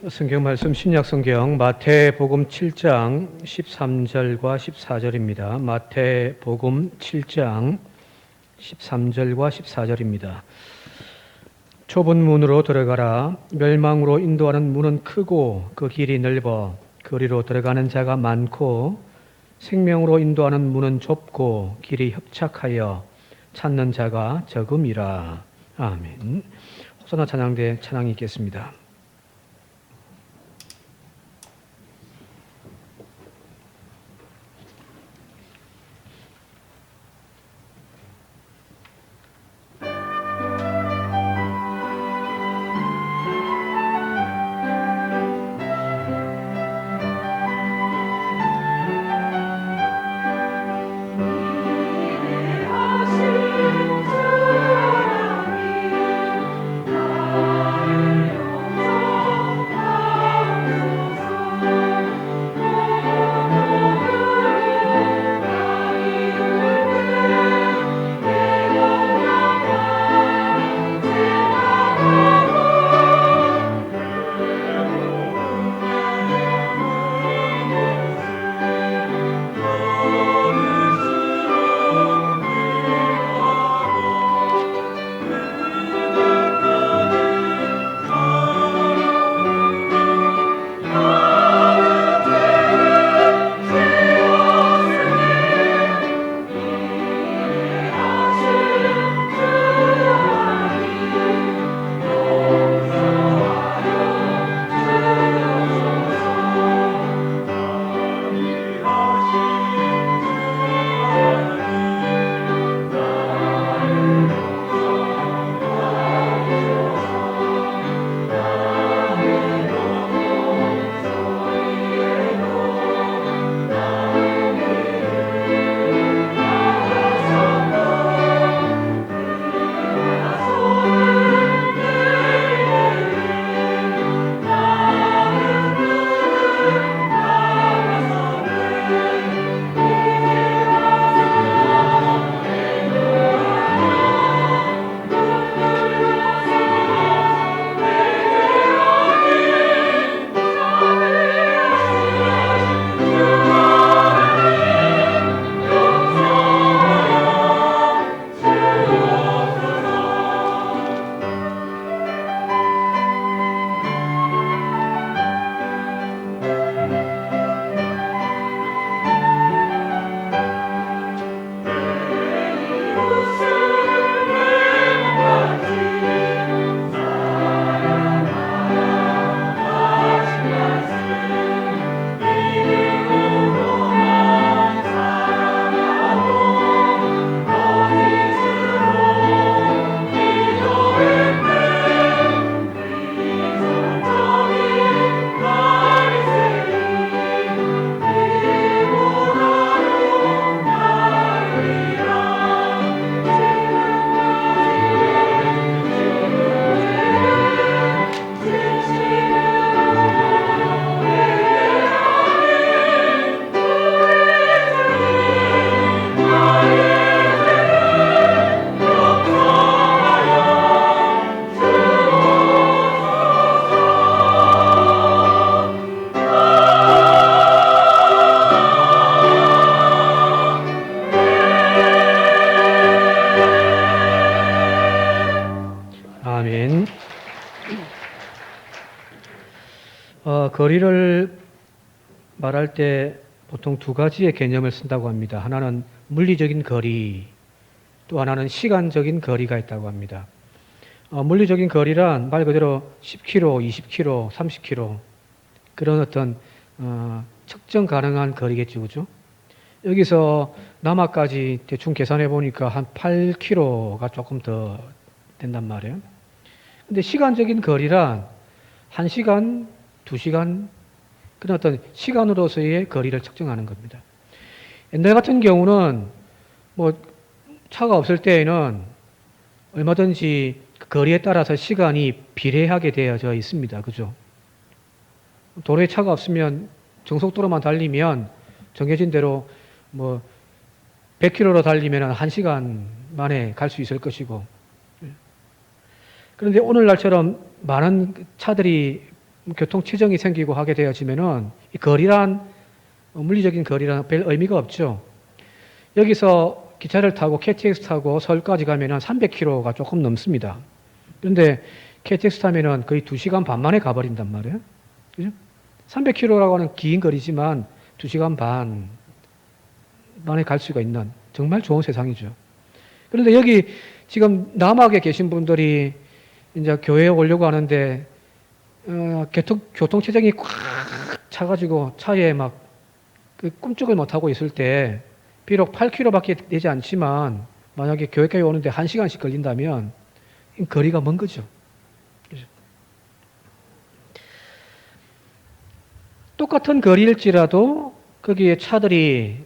성경 말씀 신약성경 마태복음 7장 13절과 14절입니다. 마태복음 7장 13절과 14절입니다. 좁은 문으로 들어가라. 멸망으로 인도하는 문은 크고 그 길이 넓어 그리로 들어가는 자가 많고 생명으로 인도하는 문은 좁고 길이 협착하여 찾는 자가 적음이라. 아멘. 호산나 찬양대 찬양이 있겠습니다. 아멘. 거리를 말할 때 보통 두 가지의 개념을 쓴다고 합니다. 하나는 물리적인 거리, 또 하나는 시간적인 거리가 있다고 합니다. 물리적인 거리란 말 그대로 10km, 20km, 30km 그런 어떤 측정 가능한 거리겠죠, 그죠? 여기서 남하까지 대충 계산해 보니까 한 8km가 조금 더 된단 말이에요. 근데 시간적인 거리란 1시간, 2시간 그런 어떤 시간으로서의 거리를 측정하는 겁니다. 옛날 같은 경우는 뭐 차가 없을 때에는 얼마든지 그 거리에 따라서 시간이 비례하게 되어져 있습니다. 그죠? 도로에 차가 없으면 정속도로만 달리면 정해진 대로 뭐 100km로 달리면 1시간 만에 갈 수 있을 것이고, 그런데 오늘날처럼 많은 차들이 교통체증이 생기고 하게 되어지면은 이 거리란 물리적인 거리란 별 의미가 없죠. 여기서 기차를 타고 KTX 타고 서울까지 가면은 300km가 조금 넘습니다. 그런데 KTX 타면은 거의 2시간 반 만에 가버린단 말이에요. 그죠? 300km라고 하는 긴 거리지만 2시간 반 만에 갈 수가 있는 정말 좋은 세상이죠. 그런데 여기 지금 남학에 계신 분들이 이제 교회에 오려고 하는데 교통체증이 꽉 차가지고 차에 막 꿈쩍을 못하고 있을 때 비록 8km밖에 되지 않지만 만약에 교회까지 오는데 1시간씩 걸린다면 거리가 먼 거죠. 똑같은 거리일지라도 거기에 차들이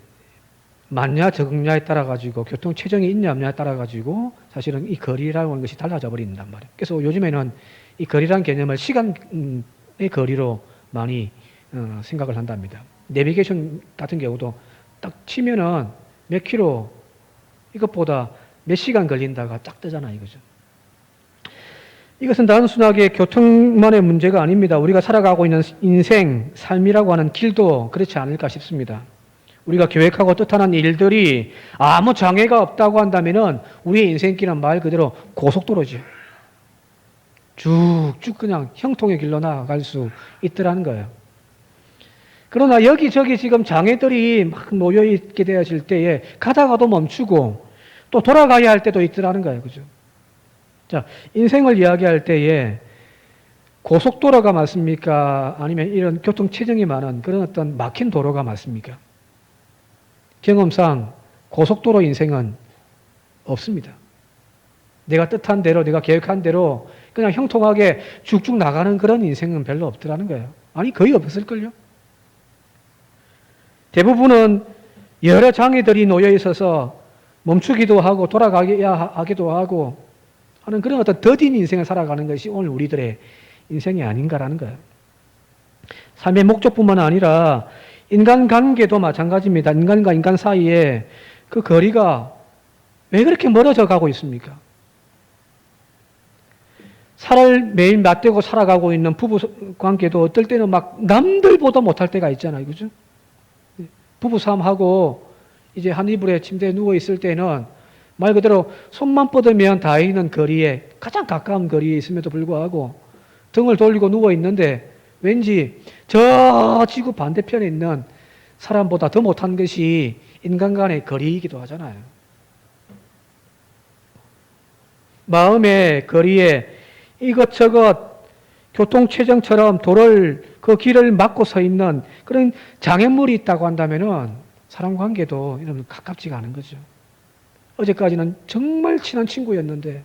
많냐 적냐에 따라 가지고 교통체증이 있냐 없냐에 따라 가지고 사실은 이 거리라고 하는 것이 달라져 버린단 말이에요. 그래서 요즘에는 이 거리라는 개념을 시간의 거리로 많이 생각을 한답니다. 내비게이션 같은 경우도 딱 치면은 몇 킬로 이것보다 몇 시간 걸린다가 딱 뜨잖아 이거죠. 이것은 단순하게 교통만의 문제가 아닙니다. 우리가 살아가고 있는 인생, 삶이라고 하는 길도 그렇지 않을까 싶습니다. 우리가 계획하고 뜻하는 일들이 아무 장애가 없다고 한다면은 우리의 인생길은 말 그대로 고속도로죠. 쭉쭉 그냥 형통의 길로 나아갈 수 있더라는 거예요. 그러나 여기저기 지금 장애들이 막 놓여있게 되어질 때에 가다가도 멈추고 또 돌아가야 할 때도 있더라는 거예요. 그죠? 자, 인생을 이야기할 때에 고속도로가 맞습니까? 아니면 이런 교통체증이 많은 그런 어떤 막힌 도로가 맞습니까? 경험상 고속도로 인생은 없습니다. 내가 뜻한 대로, 내가 계획한 대로 그냥 형통하게 쭉쭉 나가는 그런 인생은 별로 없더라는 거예요. 아니, 거의 없을걸요? 대부분은 여러 장애들이 놓여 있어서 멈추기도 하고 돌아가야 하기도 하고 하는 그런 어떤 더딘 인생을 살아가는 것이 오늘 우리들의 인생이 아닌가라는 거예요. 삶의 목적뿐만 아니라 인간관계도 마찬가지입니다. 인간과 인간 사이에 그 거리가 왜 그렇게 멀어져 가고 있습니까? 살을 매일 맞대고 살아가고 있는 부부 관계도 어떨 때는 막 남들보다 못할 때가 있잖아요. 그죠? 부부싸움하고 이제 한 이불에 침대에 누워 있을 때는 말 그대로 손만 뻗으면 닿이는 거리에 가장 가까운 거리에 있음에도 불구하고 등을 돌리고 누워 있는데 왠지 저 지구 반대편에 있는 사람보다 더 못한 것이 인간 간의 거리이기도 하잖아요. 마음의 거리에 이것저것 교통체증처럼 그 길을 막고 서 있는 그런 장애물이 있다고 한다면은 사람 관계도 이런 가깝지가 않은 거죠. 어제까지는 정말 친한 친구였는데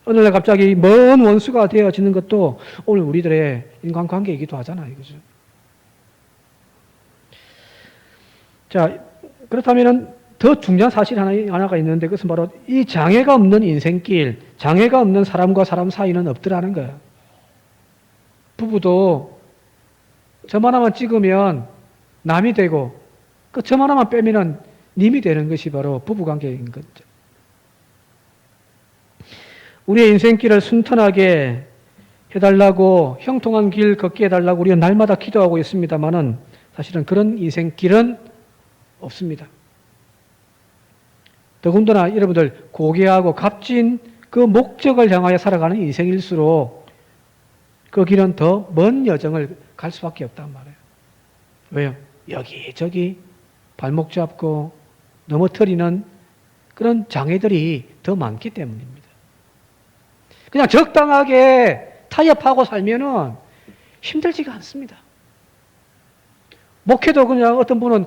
어느 날 갑자기 먼 원수가 되어지는 것도 오늘 우리들의 인간관계이기도 하잖아요. 그죠? 자, 그렇다면은 더 중요한 사실 하나가 있는데 그것은 바로 이 장애가 없는 인생길, 장애가 없는 사람과 사람 사이는 없더라는 거예요. 부부도 점 하나만 찍으면 남이 되고 그 점 하나만 빼면은 님이 되는 것이 바로 부부관계인 거죠. 우리의 인생길을 순탄하게 해달라고 형통한 길 걷게 해달라고 우리가 날마다 기도하고 있습니다만은 사실은 그런 인생길은 없습니다. 더군다나 여러분들 고귀하고 값진 그 목적을 향하여 살아가는 인생일수록 그 길은 더 먼 여정을 갈 수밖에 없단 말이에요. 왜요? 여기저기 발목 잡고 넘어뜨리는 그런 장애들이 더 많기 때문입니다. 그냥 적당하게 타협하고 살면은 힘들지가 않습니다. 목회도 그냥 어떤 분은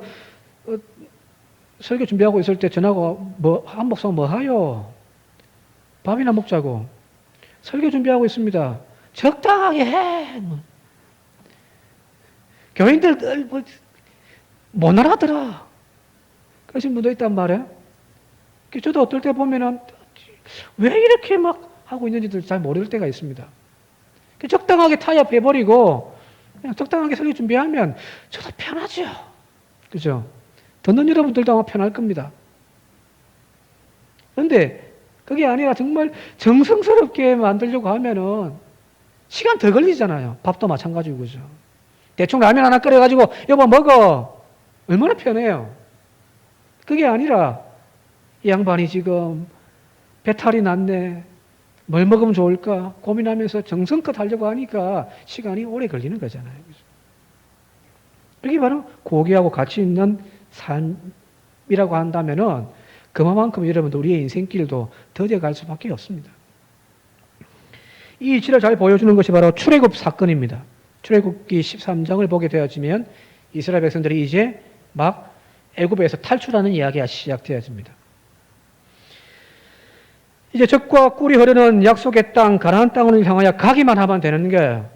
설교 준비하고 있을 때 전화가 한 목사 뭐 하요? 밥이나 먹자고. 설교 준비하고 있습니다. 적당하게 해. 교인들 못 알아들어. 그러신 분도 있단 말이에요. 저도 어떨 때 보면은 왜 이렇게 막 하고 있는지도 잘 모를 때가 있습니다. 적당하게 타협해버리고 그냥 적당하게 설교 준비하면 저도 편하죠. 그죠? 듣는 여러분들도 아마 편할 겁니다. 그런데 그게 아니라 정말 정성스럽게 만들려고 하면은 시간 더 걸리잖아요. 밥도 마찬가지고, 그죠? 대충 라면 하나 끓여가지고, 여보, 먹어. 얼마나 편해요. 그게 아니라, 이 양반이 지금 배탈이 났네. 뭘 먹으면 좋을까? 고민하면서 정성껏 하려고 하니까 시간이 오래 걸리는 거잖아요. 그죠? 그게 바로 고귀하고 가치 있는 삶이라고 한다면은, 그만큼 여러분들 우리의 인생길도 더뎌갈 수밖에 없습니다. 이 이치를 잘 보여주는 것이 바로 출애굽 사건입니다. 출애굽기 13장을 보게 되어지면 이스라엘 백성들이 이제 막 애굽에서 탈출하는 이야기가 시작되어집니다. 이제 젖과 꿀이 흐르는 약속의 땅, 가나안 땅을 향하여 가기만 하면 되는 거예요.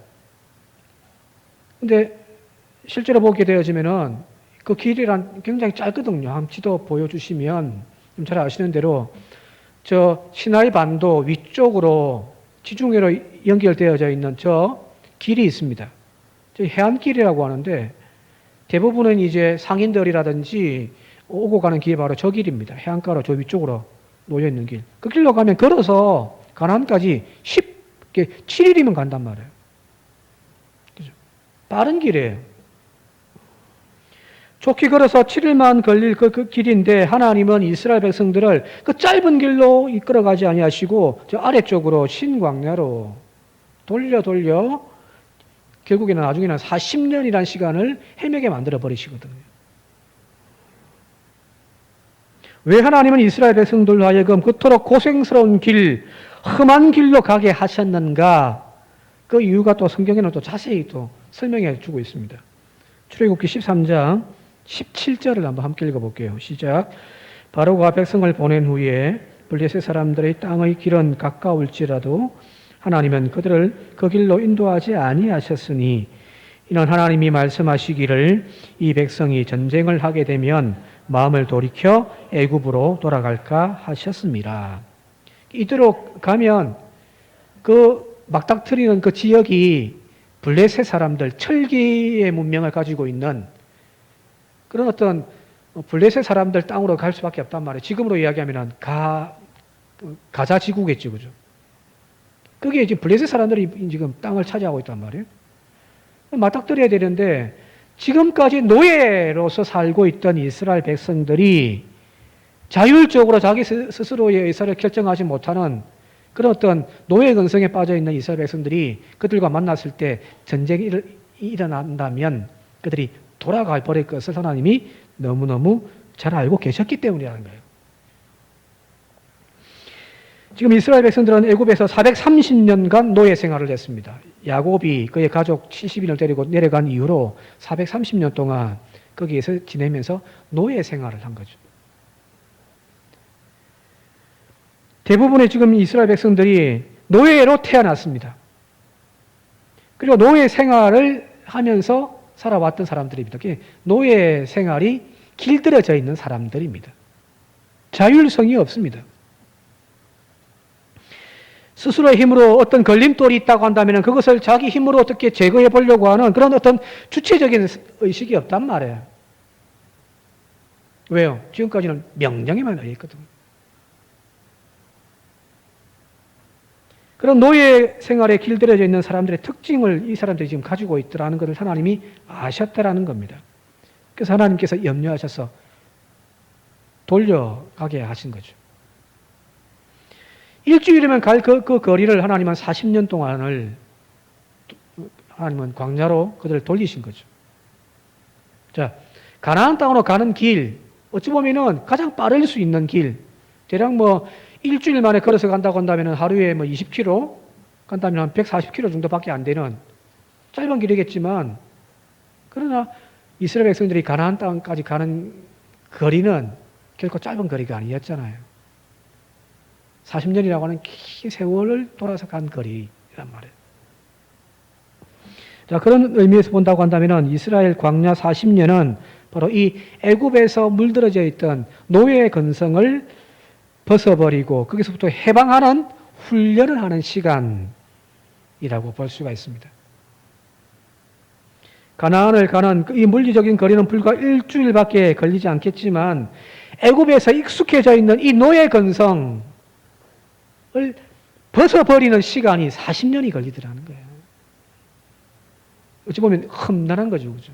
근데 실제로 보게 되어지면은 그 길이란 굉장히 짧거든요. 한번 지도 보여주시면 좀 잘 아시는 대로 저 시나이 반도 위쪽으로 지중해로 연결되어져 있는 저 길이 있습니다. 저 해안길이라고 하는데 대부분은 이제 상인들이라든지 오고 가는 길이 바로 저 길입니다. 해안가로 저 위쪽으로 놓여 있는 길. 그 길로 가면 걸어서 가나안까지 쉽게 7일이면 간단 말이에요. 그죠? 빠른 길이에요. 좋게 걸어서 7일만 걸릴 그 길인데 하나님은 이스라엘 백성들을 그 짧은 길로 이끌어가지 아니하시고 저 아래쪽으로 신광야로 돌려 결국에는 나중에는 40년이라는 시간을 헤매게 만들어 버리시거든요. 왜 하나님은 이스라엘 백성들로 하여금 그토록 고생스러운 길, 험한 길로 가게 하셨는가? 그 이유가 또 성경에는 또 자세히 또 설명해 주고 있습니다. 출애굽기 13장 17절을 한번 함께 읽어볼게요. 시작. 바로가 백성을 보낸 후에 블레셋 사람들의 땅의 길은 가까울지라도 하나님은 그들을 그 길로 인도하지 아니하셨으니 이는 하나님이 말씀하시기를 이 백성이 전쟁을 하게 되면 마음을 돌이켜 애굽으로 돌아갈까 하셨습니다. 이대로 가면 그 막닥트리는 그 지역이 블레셋 사람들 철기의 문명을 가지고 있는 그런 어떤 블레셋 사람들 땅으로 갈 수밖에 없단 말이에요. 지금으로 이야기하면 가자 지구겠죠, 그죠? 그게 지금 블레셋 사람들이 지금 땅을 차지하고 있단 말이에요. 맞닥뜨려야 되는데 지금까지 노예로서 살고 있던 이스라엘 백성들이 자율적으로 자기 스스로의 의사를 결정하지 못하는 그런 어떤 노예 근성에 빠져 있는 이스라엘 백성들이 그들과 만났을 때 전쟁이 일어난다면 그들이 돌아가 버릴 것을 하나님이 너무너무 잘 알고 계셨기 때문이라는 거예요. 지금 이스라엘 백성들은 애굽에서 430년간 노예 생활을 했습니다. 야곱이 그의 가족 70인을 데리고 내려간 이후로 430년 동안 거기에서 지내면서 노예 생활을 한 거죠. 대부분의 지금 이스라엘 백성들이 노예로 태어났습니다. 그리고 노예 생활을 하면서 살아왔던 사람들입니다. 노예 생활이 길들여져 있는 사람들입니다. 자율성이 없습니다. 스스로의 힘으로 어떤 걸림돌이 있다고 한다면 그것을 자기 힘으로 어떻게 제거해 보려고 하는 그런 어떤 주체적인 의식이 없단 말이에요. 왜요? 지금까지는 명령에만 의했거든요. 그런 노예 생활에 길들여져 있는 사람들의 특징을 이 사람들이 지금 가지고 있더라는 것을 하나님이 아셨다라는 겁니다. 그래서 하나님께서 염려하셔서 돌려가게 하신 거죠. 일주일이면 갈 그 거리를 하나님은 40년 동안을 하나님은 광야로 그들을 돌리신 거죠. 자, 가나안 땅으로 가는 길, 어찌 보면은 가장 빠를 수 있는 길, 대략 일주일 만에 걸어서 간다고 한다면 하루에 20km 간다면 한 140km 정도밖에 안 되는 짧은 길이겠지만, 그러나 이스라엘 백성들이 가나안 땅까지 가는 거리는 결코 짧은 거리가 아니었잖아요. 40년이라고 하는 긴 세월을 돌아서 간 거리란 말이에요. 자, 그런 의미에서 본다고 한다면 이스라엘 광야 40년은 바로 이 애굽에서 물들어져 있던 노예의 근성을 벗어버리고 거기서부터 해방하는 훈련을 하는 시간이라고 볼 수가 있습니다. 가나안을 가는 이 물리적인 거리는 불과 일주일밖에 걸리지 않겠지만 애굽에서 익숙해져 있는 이 노예 근성을 벗어버리는 시간이 40년이 걸리더라는 거예요. 어찌 보면 험난한 거죠. 그죠?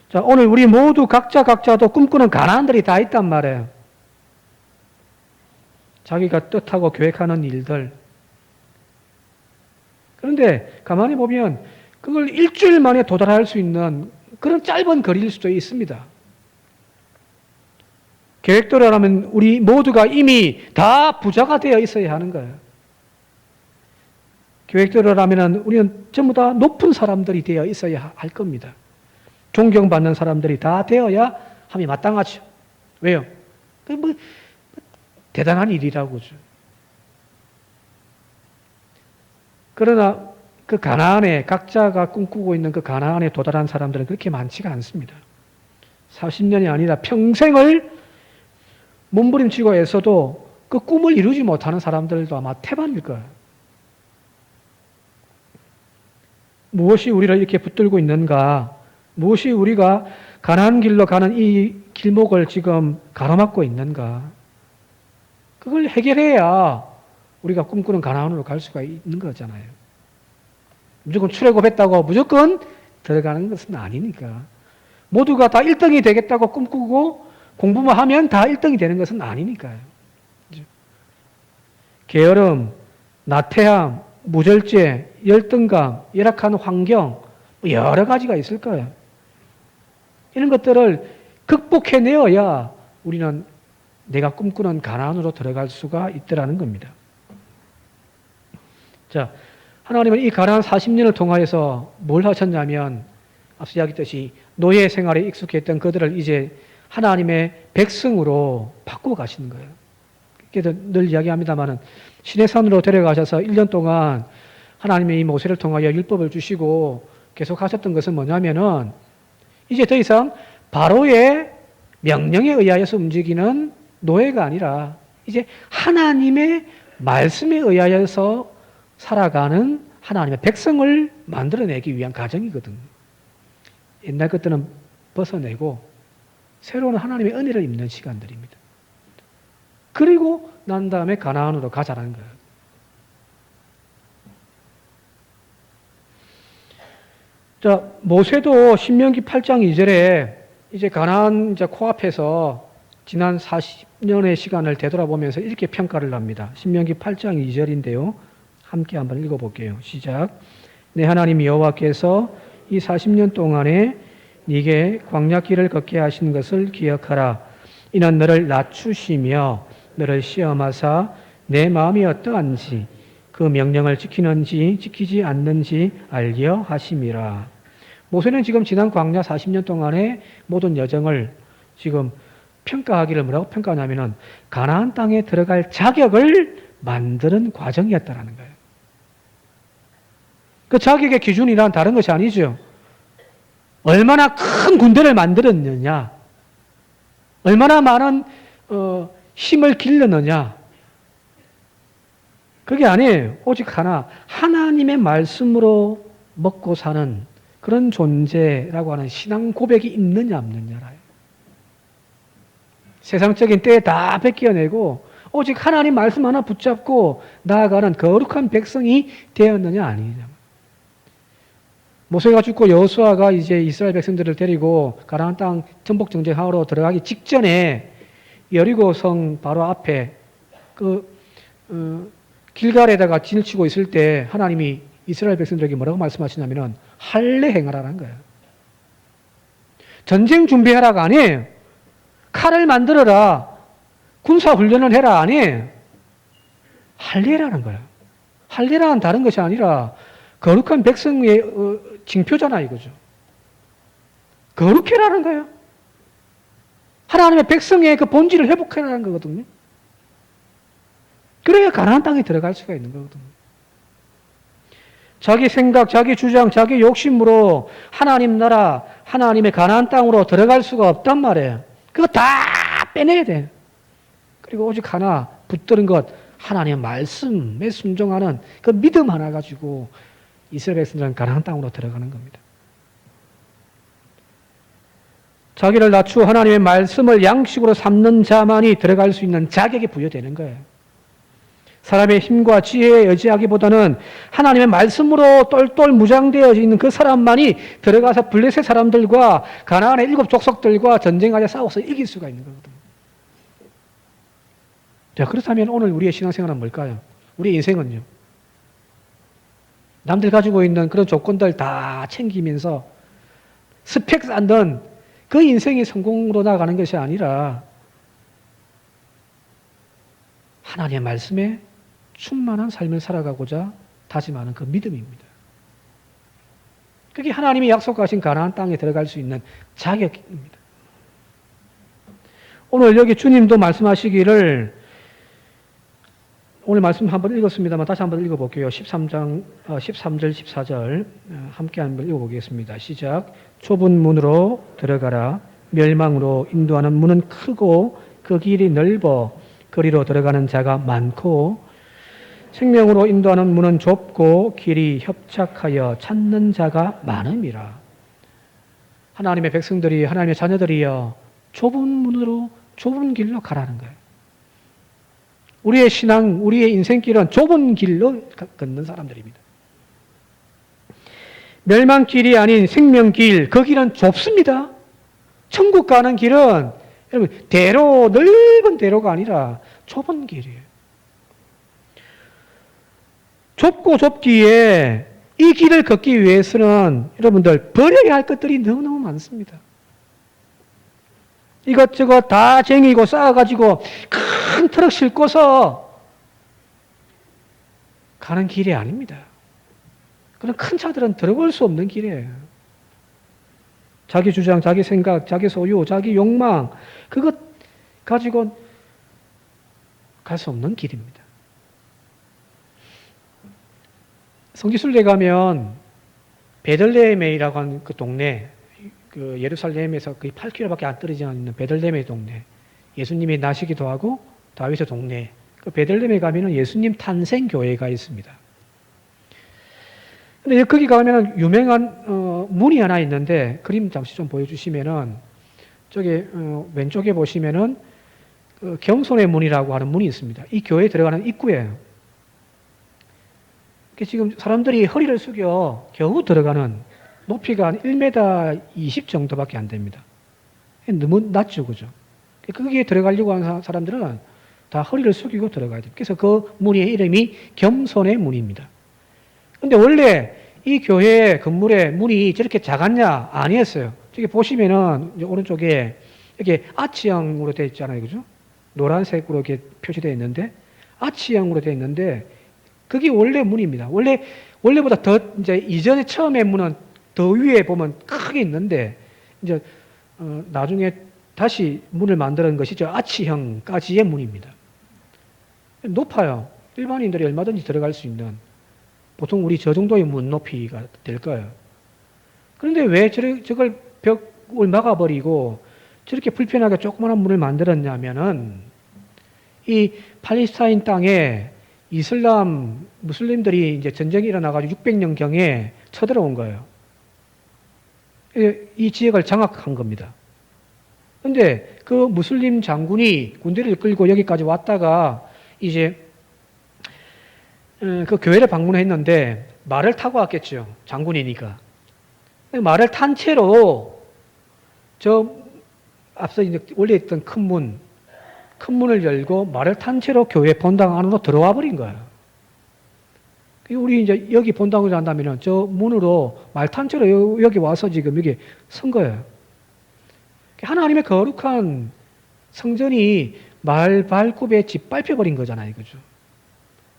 자, 오늘 우리 모두 각자도 꿈꾸는 가난들이 다 있단 말이에요. 자기가 뜻하고 계획하는 일들. 그런데 가만히 보면 그걸 일주일 만에 도달할 수 있는 그런 짧은 거리일 수도 있습니다. 계획대로라면 우리 모두가 이미 다 부자가 되어 있어야 하는 거예요. 계획대로라면 우리는 전부 다 높은 사람들이 되어 있어야 할 겁니다. 존경받는 사람들이 다 되어야 함이 마땅하죠. 왜요? 뭐 대단한 일이라고죠. 그러나 그 가나안에 각자가 꿈꾸고 있는 그 가나안에 도달한 사람들은 그렇게 많지가 않습니다. 40년이 아니라 평생을 몸부림치고 애써도 그 꿈을 이루지 못하는 사람들도 아마 태반일 거예요. 무엇이 우리를 이렇게 붙들고 있는가? 무엇이 우리가 가나안 길로 가는 이 길목을 지금 가로막고 있는가? 그걸 해결해야 우리가 꿈꾸는 가나안으로 갈 수가 있는 거잖아요. 무조건 출애굽했다고 무조건 들어가는 것은 아니니까. 모두가 다 1등이 되겠다고 꿈꾸고 공부만 하면 다 1등이 되는 것은 아니니까요. 게으름, 나태함, 무절제, 열등감, 열악한 환경, 여러 가지가 있을 거예요. 이런 것들을 극복해내어야 우리는 내가 꿈꾸는 가나안으로 들어갈 수가 있더라는 겁니다. 자, 하나님은 이 가나안 40년을 통하여서 뭘 하셨냐면 앞서 이야기했듯이 노예 생활에 익숙했던 그들을 이제 하나님의 백성으로 바꾸어 가시는 거예요. 그래서 늘 이야기합니다마는 시내산으로 데려가셔서 1년 동안 하나님의 이 모세를 통하여 율법을 주시고 계속 하셨던 것은 뭐냐면은 이제 더 이상 바로의 명령에 의하여서 움직이는 노예가 아니라 이제 하나님의 말씀에 의하여서 살아가는 하나님의 백성을 만들어내기 위한 과정이거든요. 옛날 것들은 벗어내고 새로운 하나님의 은혜를 입는 시간들입니다. 그리고 난 다음에 가나안으로 가자라는 거예요. 자, 모세도 신명기 8장 2절에 이제 가나안 이제 코앞에서 지난 40년의 시간을 되돌아보면서 이렇게 평가를 합니다. 신명기 8장 2절인데요. 함께 한번 읽어볼게요. 시작. 내 하나님 여호와께서 이 40년 동안에 네게 광야길을 걷게 하신 것을 기억하라. 이는 너를 낮추시며 너를 시험하사 내 마음이 어떠한지 그 명령을 지키는지 지키지 않는지 알려 하심이라. 모세는 지금 지난 광야 40년 동안의 모든 여정을 지금 평가하기를 뭐라고 평가하냐면은 가나안 땅에 들어갈 자격을 만드는 과정이었다라는 거예요. 그 자격의 기준이란 다른 것이 아니죠. 얼마나 큰 군대를 만들었느냐, 얼마나 많은 힘을 길렀느냐, 그게 아니에요. 오직 하나, 하나님의 말씀으로 먹고 사는 그런 존재라고 하는 신앙 고백이 있느냐 없느냐라요. 세상적인 때에 다 뺏겨내고 오직 하나님 말씀 하나 붙잡고 나아가는 거룩한 백성이 되었느냐 아니냐. 모세가 죽고 여호수아가 이제 이스라엘 백성들을 데리고 가나안 땅 정복 정쟁하러 들어가기 직전에 여리고 성 바로 앞에 길갈에다가 진을 치고 있을 때 하나님이 이스라엘 백성들에게 뭐라고 말씀하시냐면은 할례 행하라는 거예요. 전쟁 준비하라가 아니에요. 칼을 만들어라. 군사 훈련을 해라 아니에요. 할례라는 거예요. 할례라는 다른 것이 아니라 거룩한 백성의 징표잖아 이거죠. 거룩해라는 거예요. 하나님의 백성의 그 본질을 회복해라는 거거든요. 그래야 가나안 땅에 들어갈 수가 있는 거거든요. 자기 생각, 자기 주장, 자기 욕심으로 하나님 나라, 하나님의 가나안 땅으로 들어갈 수가 없단 말이에요. 그거 다 빼내야 돼. 그리고 오직 하나 붙드는 것, 하나님의 말씀에 순종하는 그 믿음 하나 가지고 이스라엘 백성들은 가나안 땅으로 들어가는 겁니다. 자기를 낮추어 하나님의 말씀을 양식으로 삼는 자만이 들어갈 수 있는 자격이 부여되는 거예요. 사람의 힘과 지혜에 의지하기보다는 하나님의 말씀으로 똘똘 무장되어 있는 그 사람만이 들어가서 블레셋 사람들과 가나안의 7 족속들과 전쟁하여 싸워서 이길 수가 있는 거거든요. 자, 그렇다면 오늘 우리의 신앙생활은 뭘까요? 우리의 인생은요? 남들 가지고 있는 그런 조건들 다 챙기면서 스펙 쌓는 그 인생이 성공으로 나가는 것이 아니라 하나님의 말씀에 충만한 삶을 살아가고자 다짐하는 그 믿음입니다. 그게 하나님이 약속하신 가나안 땅에 들어갈 수 있는 자격입니다. 오늘 여기 주님도 말씀하시기를, 오늘 말씀 한번 읽었습니다만 다시 한번 읽어볼게요. 13장 13절 14절 함께 한번 읽어보겠습니다. 시작. 좁은 문으로 들어가라. 멸망으로 인도하는 문은 크고 그 길이 넓어 거리로 들어가는 자가 많고 생명으로 인도하는 문은 좁고 길이 협착하여 찾는 자가 많음이라. 하나님의 백성들이, 하나님의 자녀들이여 좁은 문으로 좁은 길로 가라는 거예요. 우리의 신앙, 우리의 인생길은 좁은 길로 걷는 사람들입니다. 멸망길이 아닌 생명길, 그 길은 좁습니다. 천국 가는 길은 여러분 대로, 넓은 대로가 아니라 좁은 길이에요. 좁고 좁기에 이 길을 걷기 위해서는 여러분들 버려야 할 것들이 너무너무 많습니다. 이것저것 다 쟁이고 쌓아가지고 큰 트럭 싣고서 가는 길이 아닙니다. 그런 큰 차들은 들어볼 수 없는 길이에요. 자기 주장, 자기 생각, 자기 소유, 자기 욕망, 그것 가지고 갈 수 없는 길입니다. 성지순례 가면 베들레헴이라고 하는 그 동네, 그 예루살렘에서 거의 8km밖에 안 떨어지지 않는 베들레헴의 동네, 예수님이 나시기도 하고 다윗의 동네, 그 베들레헴에 가면은 예수님 탄생 교회가 있습니다. 근데 거기 가면 유명한 문이 하나 있는데, 그림 잠시 좀 보여주시면은 저기 왼쪽에 보시면은 그 경손의 문이라고 하는 문이 있습니다. 이 교회에 들어가는 입구예요. 지금 사람들이 허리를 숙여 겨우 들어가는, 높이가 한 1m 20 정도밖에 안 됩니다. 너무 낮죠, 그죠? 거기에 들어가려고 하는 사람들은 다 허리를 숙이고 들어가야 돼요. 그래서 그 문의 이름이 겸손의 문입니다. 근데 원래 이 교회 건물의 문이 저렇게 작았냐? 아니었어요. 저기 보시면은 오른쪽에 이렇게 아치형으로 되어 있잖아요, 그죠? 노란색으로 이렇게 표시되어 있는데, 아치형으로 되어 있는데, 그게 원래 문입니다. 원래보다 더, 이제 이전에 처음에 문은 더 위에 보면 크게 있는데, 이제, 나중에 다시 문을 만드는 것이 저 아치형까지의 문입니다. 높아요. 일반인들이 얼마든지 들어갈 수 있는, 보통 우리 저 정도의 문 높이가 될 거예요. 그런데 왜 저걸 벽을 막아버리고 저렇게 불편하게 조그마한 문을 만들었냐면은, 이 팔레스타인 땅에 무슬림들이 이제 전쟁이 일어나가지고 600년경에 쳐들어온 거예요. 이 지역을 장악한 겁니다. 근데 그 무슬림 장군이 군대를 끌고 여기까지 왔다가 이제 그 교회를 방문했는데 말을 타고 왔겠죠. 장군이니까. 말을 탄 채로 앞서 이제 원래 있던 큰 문을 열고 말을 탄 채로 교회 본당 안으로 들어와 버린 거예요. 우리 이제 여기 본당을 한다면은 저 문으로 말 탄 채로 여기 와서 지금 여기 선 거예요. 하나님의 거룩한 성전이 말 발굽에 짓밟혀 버린 거잖아요, 그죠?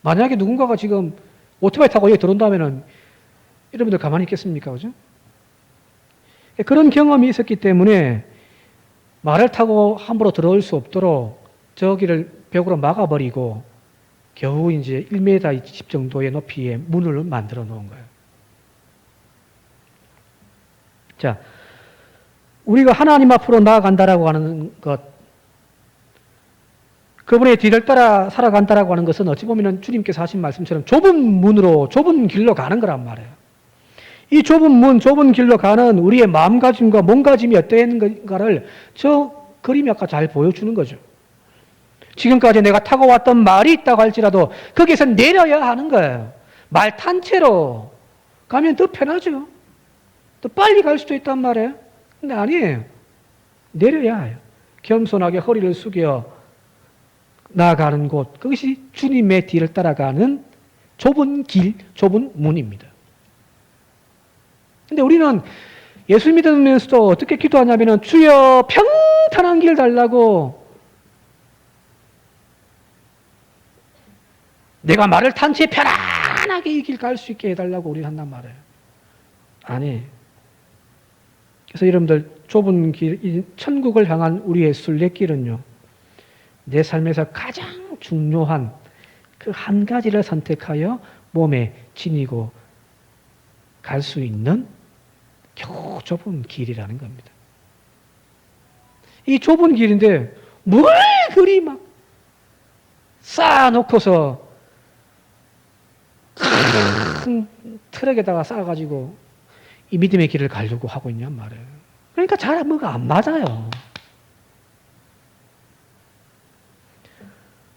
만약에 누군가가 지금 오토바이 타고 여기 들어온다면은 여러분들 가만히 있겠습니까, 그죠? 그런 경험이 있었기 때문에 말을 타고 함부로 들어올 수 없도록 저기를 벽으로 막아버리고 겨우 이제 1m 20 정도의 높이의 문을 만들어 놓은 거예요. 자, 우리가 하나님 앞으로 나아간다라고 하는 것, 그분의 뒤를 따라 살아간다라고 하는 것은 어찌 보면 주님께서 하신 말씀처럼 좁은 문으로, 좁은 길로 가는 거란 말이에요. 이 좁은 문, 좁은 길로 가는 우리의 마음가짐과 몸가짐이 어떠한가를 저 그림이 아까 잘 보여주는 거죠. 지금까지 내가 타고 왔던 말이 있다고 할지라도 거기에서 내려야 하는 거예요. 말 탄 채로 가면 더 편하죠. 더 빨리 갈 수도 있단 말이에요. 근데 아니에요. 내려야 해요. 겸손하게 허리를 숙여 나아가는 곳, 그것이 주님의 뒤를 따라가는 좁은 길, 좁은 문입니다. 근데 우리는 예수 믿으면서도 어떻게 기도하냐면 주여 평탄한 길 달라고, 내가 말을 탄 채 편안하게 이 길 갈 수 있게 해달라고 우리는 한단 말이에요. 아니. 그래서 여러분들 좁은 길, 이 천국을 향한 우리의 순례길은요, 내 삶에서 가장 중요한 그 한 가지를 선택하여 몸에 지니고 갈 수 있는 겨우 좁은 길이라는 겁니다. 이 좁은 길인데 뭘 그리 막 쌓아놓고서 큰 트럭에다가 쌓아가지고 이 믿음의 길을 가려고 하고 있냔 말이에요. 그러니까 잘 뭐가 안 맞아요.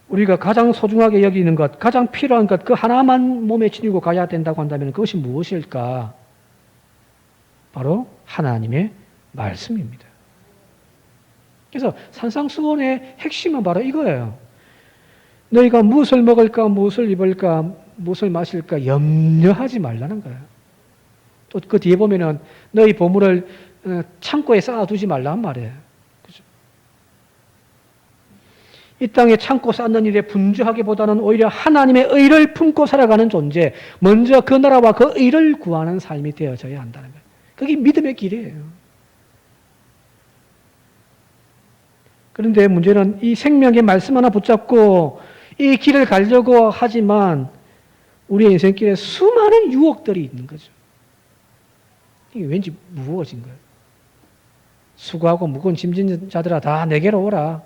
우리가 가장 소중하게 여기는 것, 가장 필요한 것, 그 하나만 몸에 지니고 가야 된다고 한다면 그것이 무엇일까? 바로 하나님의 말씀입니다. 그래서 산상수훈의 핵심은 바로 이거예요. 너희가 무엇을 먹을까, 무엇을 입을까, 무엇을 마실까 염려하지 말라는 거예요. 또 그 뒤에 보면은 너희 보물을 창고에 쌓아두지 말란 말이에요. 그죠? 이 땅에 창고 쌓는 일에 분주하기보다는 오히려 하나님의 의를 품고 살아가는 존재, 먼저 그 나라와 그 의를 구하는 삶이 되어져야 한다는 거예요. 그게 믿음의 길이에요. 그런데 문제는 이 생명의 말씀 하나 붙잡고 이 길을 가려고 하지만 우리의 인생길에 수많은 유혹들이 있는 거죠. 이게 왠지 무거워진 거예요. 수고하고 무거운 짐진 자들아 다 내게로 오라.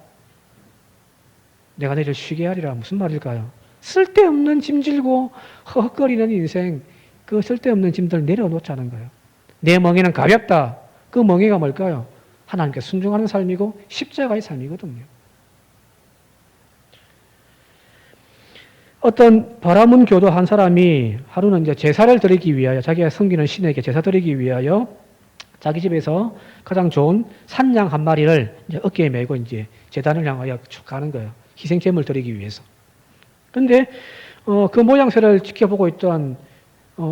내가 너희를 쉬게 하리라. 무슨 말일까요? 쓸데없는 짐질고 허헉거리는 인생, 그 쓸데없는 짐들 내려놓자는 거예요. 내 멍에는 가볍다. 그 멍에가 뭘까요? 하나님께 순종하는 삶이고 십자가의 삶이거든요. 어떤 바라문 교도 한 사람이 하루는 이제 제사를 드리기 위하여, 자기가 섬기는 신에게 제사 드리기 위하여 자기 집에서 가장 좋은 산양 한 마리를 이제 어깨에 메고 이제 제단을 향하여 쭉 가는 거예요. 희생제물 드리기 위해서. 그런데 그 모양새를 지켜보고 있던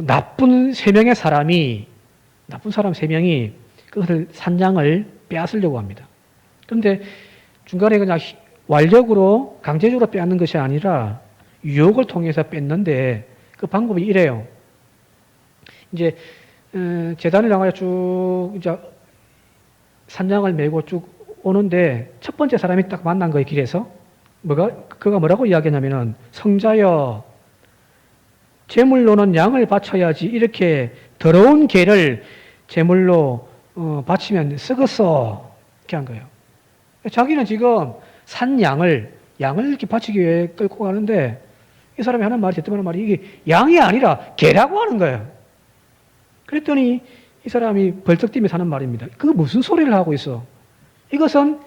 나쁜 세 명의 사람이, 나쁜 사람 세 명이 그것을 산양을 빼앗으려고 합니다. 그런데 중간에 그냥 완력으로 강제적으로 빼앗는 것이 아니라 유혹을 통해서 뺐는데 그 방법이 이래요. 이제 제단을 향하여 쭉 이제 산양을 메고 쭉 오는데 첫 번째 사람이 딱 만난 거예요, 길에서. 그가 뭐라고 이야기하냐면은, 성자여, 제물로는 양을 바쳐야지 이렇게 더러운 개를 제물로 바치면 썩었어. 이렇게 한 거예요. 자기는 지금 산 양을 이렇게 바치기 위해 끌고 가는데 이 사람이 하는 말이, 대뜸 하는 말이 이게 양이 아니라 개라고 하는 거예요. 그랬더니 이 사람이 벌떡 뛰면서 하는 말입니다. 그거 무슨 소리를 하고 있어? 이것은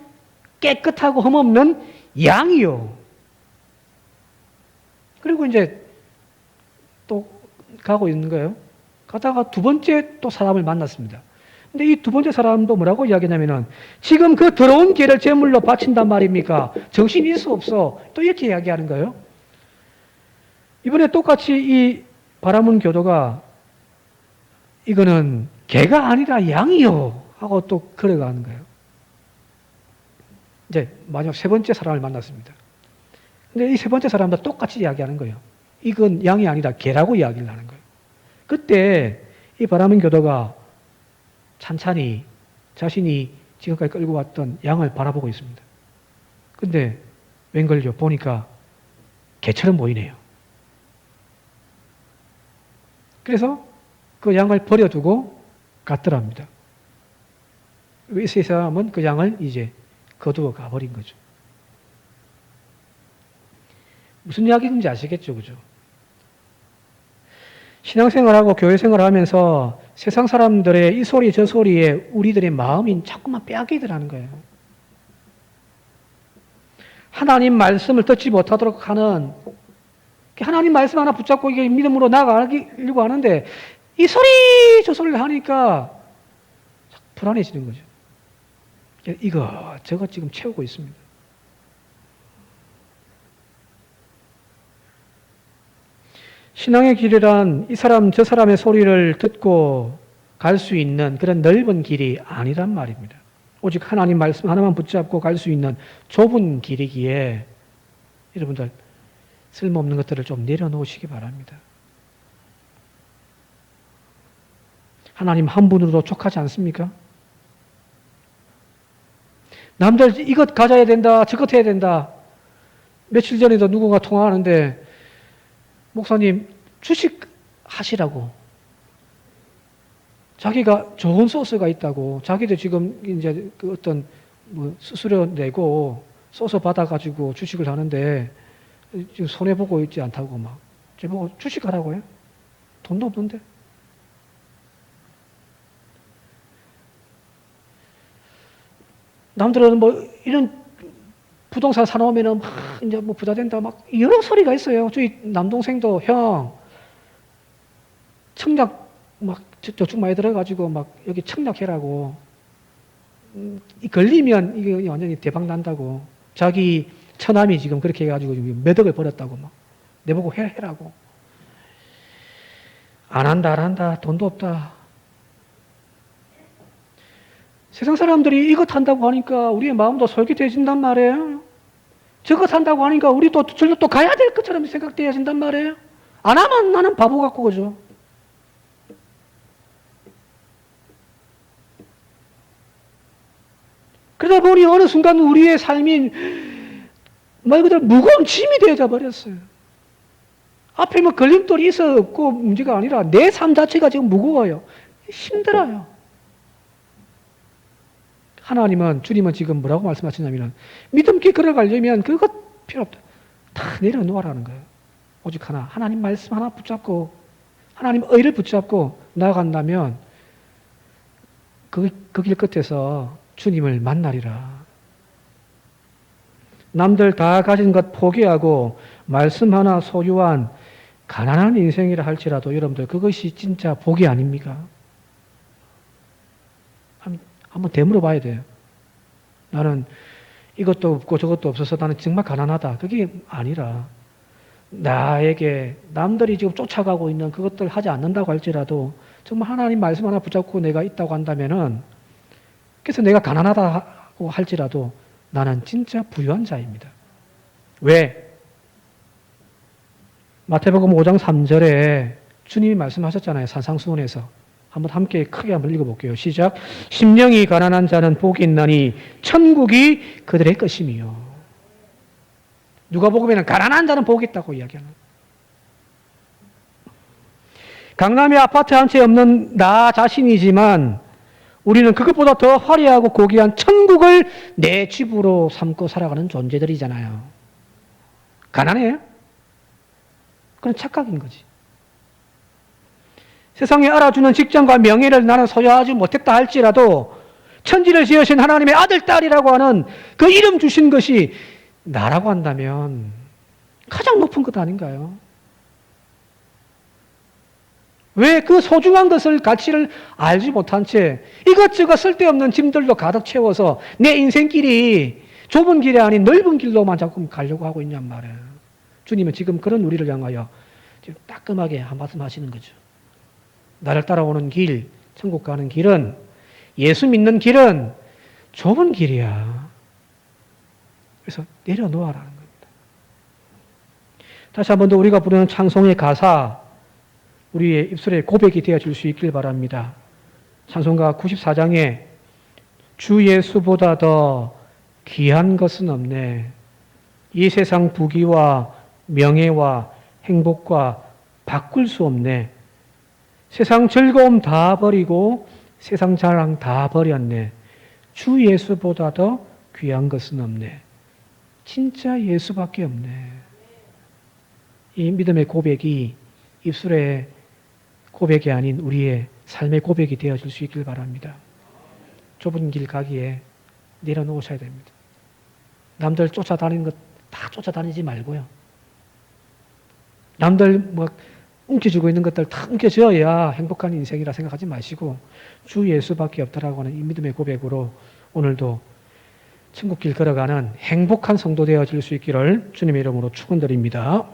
깨끗하고 흠없는 양이요. 그리고 이제 또 가고 있는 거예요. 가다가 두 번째 또 사람을 만났습니다. 근데 이 두 번째 사람도 뭐라고 이야기하냐면은, 지금 그 더러운 개를 제물로 바친단 말입니까? 정신이 있어 없어? 또 이렇게 이야기하는 거예요. 이번에 똑같이 이 바라문 교도가 이거는 개가 아니라 양이요 하고 또 걸어가는 거예요. 이제 마지막 세 번째 사람을 만났습니다. 근데 이 세 번째 사람도 똑같이 이야기하는 거예요. 이건 양이 아니라 개라고 이야기를 하는 거예요. 그때 이 바라문 교도가 찬찬히 자신이 지금까지 끌고 왔던 양을 바라보고 있습니다. 근데 웬걸요? 보니까 개처럼 보이네요. 그래서 그 양을 버려두고 갔더랍니다. 이 세 사람은 그 양을 이제 거두어 가버린 거죠. 무슨 이야기인지 아시겠죠? 그죠? 신앙생활하고 교회생활을 하면서 세상 사람들의 이 소리 저 소리에 우리들의 마음이 자꾸만 빼앗기더라는 거예요. 하나님 말씀을 듣지 못하도록 하는, 하나님 말씀 하나 붙잡고 이게 믿음으로 나아가려고 하는데 이 소리 저 소리를 하니까 불안해지는 거죠. 이거 저거 지금 채우고 있습니다. 신앙의 길이란 이 사람 저 사람의 소리를 듣고 갈 수 있는 그런 넓은 길이 아니란 말입니다. 오직 하나님 말씀 하나만 붙잡고 갈 수 있는 좁은 길이기에 여러분들 쓸모없는 것들을 좀 내려놓으시기 바랍니다. 하나님 한 분으로도 족하지 않습니까? 남들 이것 가져야 된다, 저것 해야 된다. 며칠 전에도 누군가 통화하는데 목사님 주식 하시라고. 자기가 좋은 소스가 있다고. 자기도 지금 이제 그 어떤 뭐 수수료 내고 소스 받아가지고 주식을 하는데 지금 손해보고 있지 않다고 막. 저보고 주식하라고요? 돈도 없는데. 남들은 뭐 이런 부동산 사놓으면은 막 이제 뭐 부자 된다 막 여러 소리가 있어요. 저희 남동생도 형 청약 막 저축 많이 들어가지고 막 여기 청약해라고. 걸리면 이게 완전히 대박 난다고. 자기 처남이 지금 그렇게 해가지고 몇 억을 벌었다고 막 내보고 해라고. 안 한다. 돈도 없다. 세상 사람들이 이것 한다고 하니까 우리의 마음도 솔깃해진단 말이에요. 저것 한다고 하니까 우리도 절로 또 가야 될 것처럼 생각되어진단 말이에요. 안 하면 나는 바보 같고 그죠. 그러다 보니 어느 순간 우리의 삶이 말 그대로 무거운 짐이 되어져 버렸어요. 앞에 뭐 걸림돌이 있어 없고 문제가 아니라 내 삶 자체가 지금 무거워요. 힘들어요. 하나님은, 주님은 지금 뭐라고 말씀하시냐면 믿음 깊게 걸어가려면 그것 필요 없다. 다 내려놓으라는 거예요. 오직 하나, 하나님 말씀 하나 붙잡고 하나님 의를 붙잡고 나아간다면 그 길 끝에서 주님을 만나리라. 남들 다 가진 것 포기하고 말씀 하나 소유한 가난한 인생이라 할지라도 여러분들 그것이 진짜 복이 아닙니까? 한번 되물어 봐야 돼요. 나는 이것도 없고 저것도 없어서 나는 정말 가난하다. 그게 아니라 나에게 남들이 지금 쫓아가고 있는 그것들 하지 않는다고 할지라도 정말 하나님 말씀 하나 붙잡고 내가 있다고 한다면은 그래서 내가 가난하다고 할지라도 나는 진짜 부유한 자입니다. 왜? 마태복음 5장 3절에 주님이 말씀하셨잖아요. 산상수훈에서. 한번 함께 크게 한번 읽어볼게요. 시작. 심령이 가난한 자는 복이 있나니 천국이 그들의 것이며. 누가복음에는 가난한 자는 복이 있다고 이야기하는. 강남에 아파트 한 채 없는 나 자신이지만 우리는 그것보다 더 화려하고 고귀한 천국을 내 집으로 삼고 살아가는 존재들이잖아요. 가난해요? 그건 착각인 거지. 세상에 알아주는 직장과 명예를 나는 소유하지 못했다 할지라도 천지를 지으신 하나님의 아들, 딸이라고 하는 그 이름 주신 것이 나라고 한다면 가장 높은 것 아닌가요? 왜 그 소중한 것을, 가치를 알지 못한 채 이것저것 쓸데없는 짐들로 가득 채워서 내 인생길이 좁은 길이 아닌 넓은 길로만 자꾸 가려고 하고 있냔 말이에요. 주님은 지금 그런 우리를 향하여 지금 따끔하게 한 말씀 하시는 거죠. 나를 따라오는 길, 천국 가는 길은, 예수 믿는 길은 좁은 길이야. 그래서 내려놓아라는 겁니다. 다시 한 번 더 우리가 부르는 찬송의 가사, 우리의 입술에 고백이 되어질 수 있길 바랍니다. 찬송가 94장에 주 예수보다 더 귀한 것은 없네. 이 세상 부귀와 명예와 행복과 바꿀 수 없네. 세상 즐거움 다 버리고 세상 자랑 다 버렸네. 주 예수보다 더 귀한 것은 없네. 진짜 예수밖에 없네. 이 믿음의 고백이 입술의 고백이 아닌 우리의 삶의 고백이 되어질 수 있길 바랍니다. 좁은 길 가기에 내려놓으셔야 됩니다. 남들 쫓아다니는 것 다 쫓아다니지 말고요. 남들 뭐 움켜쥐고 있는 것들 다 움켜쥐어야 행복한 인생이라 생각하지 마시고 주 예수밖에 없다라고 하는 이 믿음의 고백으로 오늘도 천국길 걸어가는 행복한 성도 되어질 수 있기를 주님의 이름으로 축원드립니다.